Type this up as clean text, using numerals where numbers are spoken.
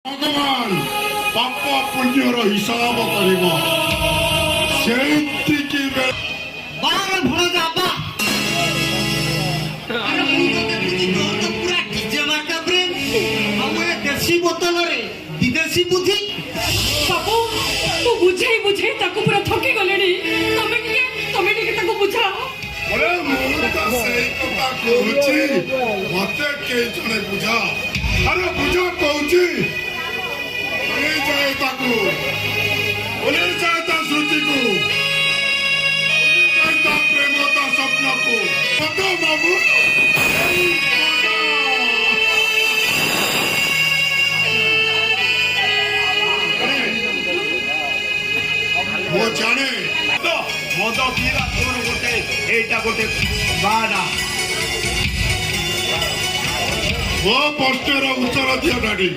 ଭଗବାନ ପାପ ପୁଣ୍ୟର ହିସାବ କରିବ ସେତିକି ବାର ଭଣ ଯାବା ଆରେ ମୁଁ ତ ଦେଖୁଛି ତୋର ତ ପୁରା ଡିଜେ ମାର୍କାପରେ ଆଉ ଏ ଦେଶୀ ବୋତଲରେ ବିଦେଶୀ ବୁଦ୍ଧି ବାବୁ ମୁଁ ବୁଝେଇ ତାକୁ ପୁରା ଠକି ଗଲେଣି ତମେ ଟିକେ ତାକୁ ବୁଝାଅ ଆରେ ମୁଁ ତ ସେଇ କଥା କହୁଛି ମତେ କେହି ଜଣେ ବୁଝା ଆରେ ବୁଝା କହୁଛି ଭୁଲି ଯାଏ ତାକୁ ଭୁଲି ଯାଏ ତା ସ୍ମୃତିକୁ ଭୁଲି ଯାଏ ତା ପ୍ରେମ ତା ସ୍ୱପ୍ନକୁ ମତ ବାବୁ ମୁଁ ଜାଣେ ମଦ ପିଇବା ତୋର ଗୋଟେ ଏଇଟା ଗୋଟେ ବାଡା ମୋ ପଷ୍ଟର ଉତ୍ତର ଦିଅ ଡାଡି